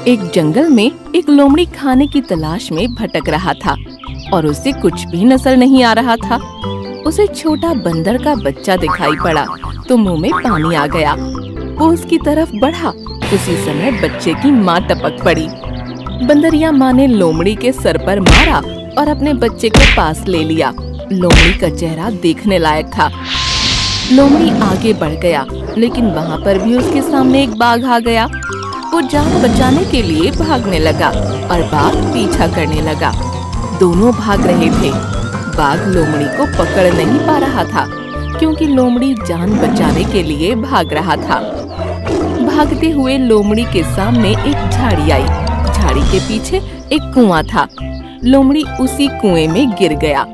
एक जंगल में एक लोमड़ी खाने की तलाश में भटक रहा था और उसे कुछ भी नजर नहीं आ रहा था। उसे छोटा बंदर का बच्चा दिखाई पड़ा तो मुंह में पानी आ गया। वो उसकी तरफ बढ़ा। उसी समय बच्चे की माँ टपक पड़ी। बंदरिया माँ ने लोमड़ी के सर पर मारा और अपने बच्चे को पास ले लिया। लोमड़ी का चेहरा देखने लायक था। लोमड़ी आगे बढ़ गया, लेकिन वहाँ पर भी उसके सामने एक बाघ आ गया। वो जान बचाने के लिए भागने लगा और बाघ पीछा करने लगा। दोनों भाग रहे थे। बाघ लोमड़ी को पकड़ नहीं पा रहा था, क्योंकि लोमड़ी जान बचाने के लिए भाग रहा था। भागते हुए लोमड़ी के सामने एक झाड़ी आई। झाड़ी के पीछे एक कुआं था। लोमड़ी उसी कुएं में गिर गया।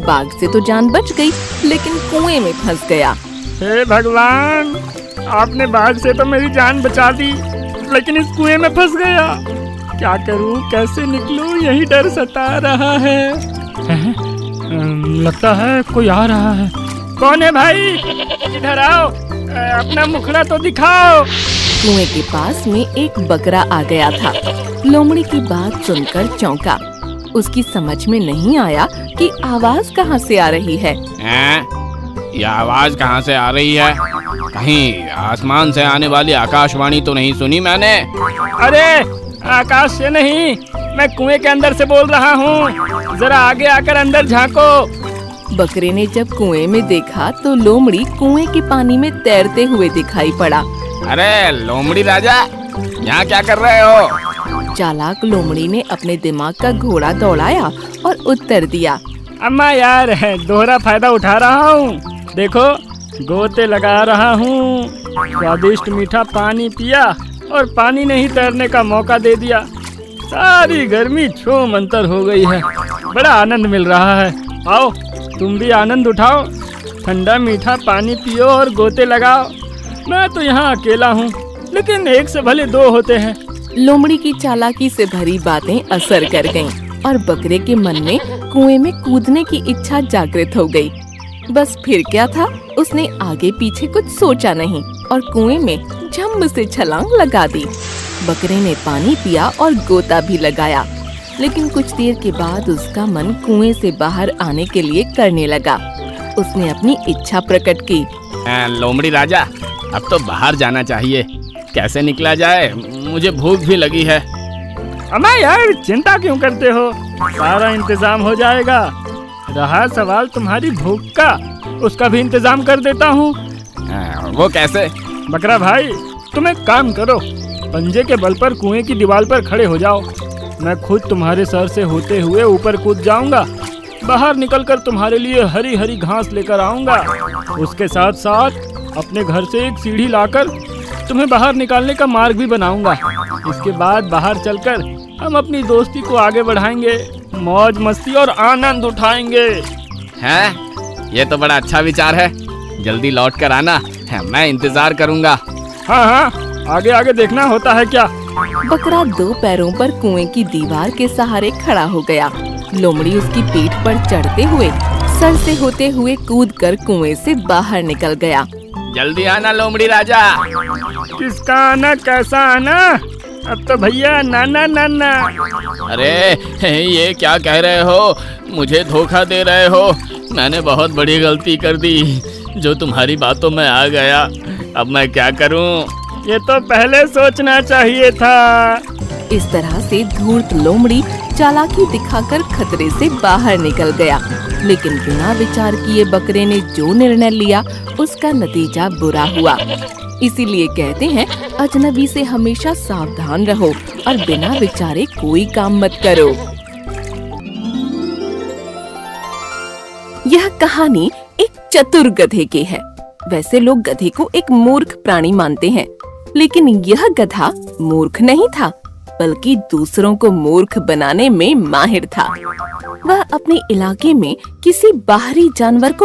बाघ से तो जान बच गई, लेकिन कुएं में फंस गया। हे भगवान, आपने बाघ से तो मेरी जान बचा दी, लेकिन इस कुएं में फंस गया। क्या करूं, कैसे निकलूं, यही डर सता रहा है। लगता है कोई आ रहा है। कौन है भाई? इधर आओ, अपना मुखड़ा तो दिखाओ। कुएं के पास में एक बकरा आ गया था। लोमड़ी की बात सुनकर चौंका। उसकी समझ में नहीं आया कि आवाज कहाँ से आ रही है। यह आवाज कहाँ से आ रही है? कहीं आसमान से आने वाली आकाशवाणी तो नहीं सुनी मैंने? अरे आकाश से नहीं, मैं कुएं के अंदर से बोल रहा हूँ। जरा आगे आकर अंदर झांको। बकरे ने जब कुएं में देखा तो लोमड़ी कुएं के पानी में तैरते हुए दिखाई पड़ा। अरे लोमड़ी राजा, यहाँ क्या कर रहे हो? चालाक लोमड़ी ने अपने दिमाग का घोड़ा दौड़ाया और उत्तर दिया। अम्मा यार, दोहरा फायदा उठा रहा हूँ। देखो, गोते लगा रहा हूँ। स्वादिष्ट मीठा पानी पिया और पानी में ही तैरने का मौका दे दिया। सारी गर्मी छो मंतर हो गई है। बड़ा आनंद मिल रहा है। आओ तुम भी आनंद उठाओ, ठंडा मीठा पानी पियो और गोते लगाओ। मैं तो यहाँ अकेला हूँ, लेकिन एक से भले दो होते हैं। लोमड़ी की चालाकी से भरी बातें असर कर गईं और बकरे के मन में कुएं में कूदने की इच्छा जागृत हो गई। बस फिर क्या था, उसने आगे पीछे कुछ सोचा नहीं और कुएं में झम्म से छलांग लगा दी। बकरे ने पानी पिया और गोता भी लगाया, लेकिन कुछ देर के बाद उसका मन कुएं से बाहर आने के लिए करने लगा। उसने अपनी इच्छा प्रकट की। लोमड़ी राजा, अब तो बाहर जाना चाहिए। कैसे निकला जाए? मुझे भूख भी लगी है। अम्मा यार, चिंता क्यों करते हो? सारा इंतजाम हो जाएगा। रहा सवाल तुम्हारी भूख का, उसका भी इंतजाम कर देता हूँ। वो कैसे? बकरा भाई, तुम एक काम करो, पंजे के बल पर कुएं की दीवार पर खड़े हो जाओ। मैं खुद तुम्हारे सर से होते हुए ऊपर कूद जाऊंगा। बाहर निकलकर तुम्हारे लिए हरी हरी घास लेकर आऊंगा। उसके साथ साथ अपने घर से एक सीढ़ी लाकर तुम्हें बाहर निकालने का मार्ग भी बनाऊंगा। इसके बाद बाहर चलकर हम अपनी दोस्ती को आगे बढ़ाएंगे, मौज मस्ती और आनंद उठाएंगे। हैं? ये तो बड़ा अच्छा विचार है। जल्दी लौट कर आना, मैं इंतजार करूंगा। हाँ हाँ, आगे आगे देखना होता है क्या। बकरा दो पैरों पर कुएं की दीवार के सहारे खड़ा हो गया। लोमड़ी उसकी पीठ पर चढ़ते हुए सर से होते हुए कूदकर कुएं से बाहर निकल गया। जल्दी आना लोमड़ी राजा। किसका आना, कैसा आना? अब तो भैया नाना नाना। अरे ये क्या कह रहे हो? मुझे धोखा दे रहे हो। मैंने बहुत बड़ी गलती कर दी, जो तुम्हारी बातों में आ गया। अब मैं क्या करूं? ये तो पहले सोचना चाहिए था। इस तरह से धूर्त लोमड़ी चालाकी दिखाकर खतरे से बाहर निकल गया, लेकिन बिना विचार किए बकरे ने जो निर्णय लिया उसका नतीजा बुरा हुआ। इसीलिए कहते हैं, अजनबी से हमेशा सावधान रहो और बिना विचारे कोई काम मत करो। यह कहानी एक चतुर गधे की है। वैसे लोग गधे को एक मूर्ख प्राणी मानते हैं, लेकिन यह गधा मूर्ख नहीं था, बल्कि दूसरों को मूर्ख बनाने में माहिर था। वह अपने इलाके में किसी बाहरी जानवर को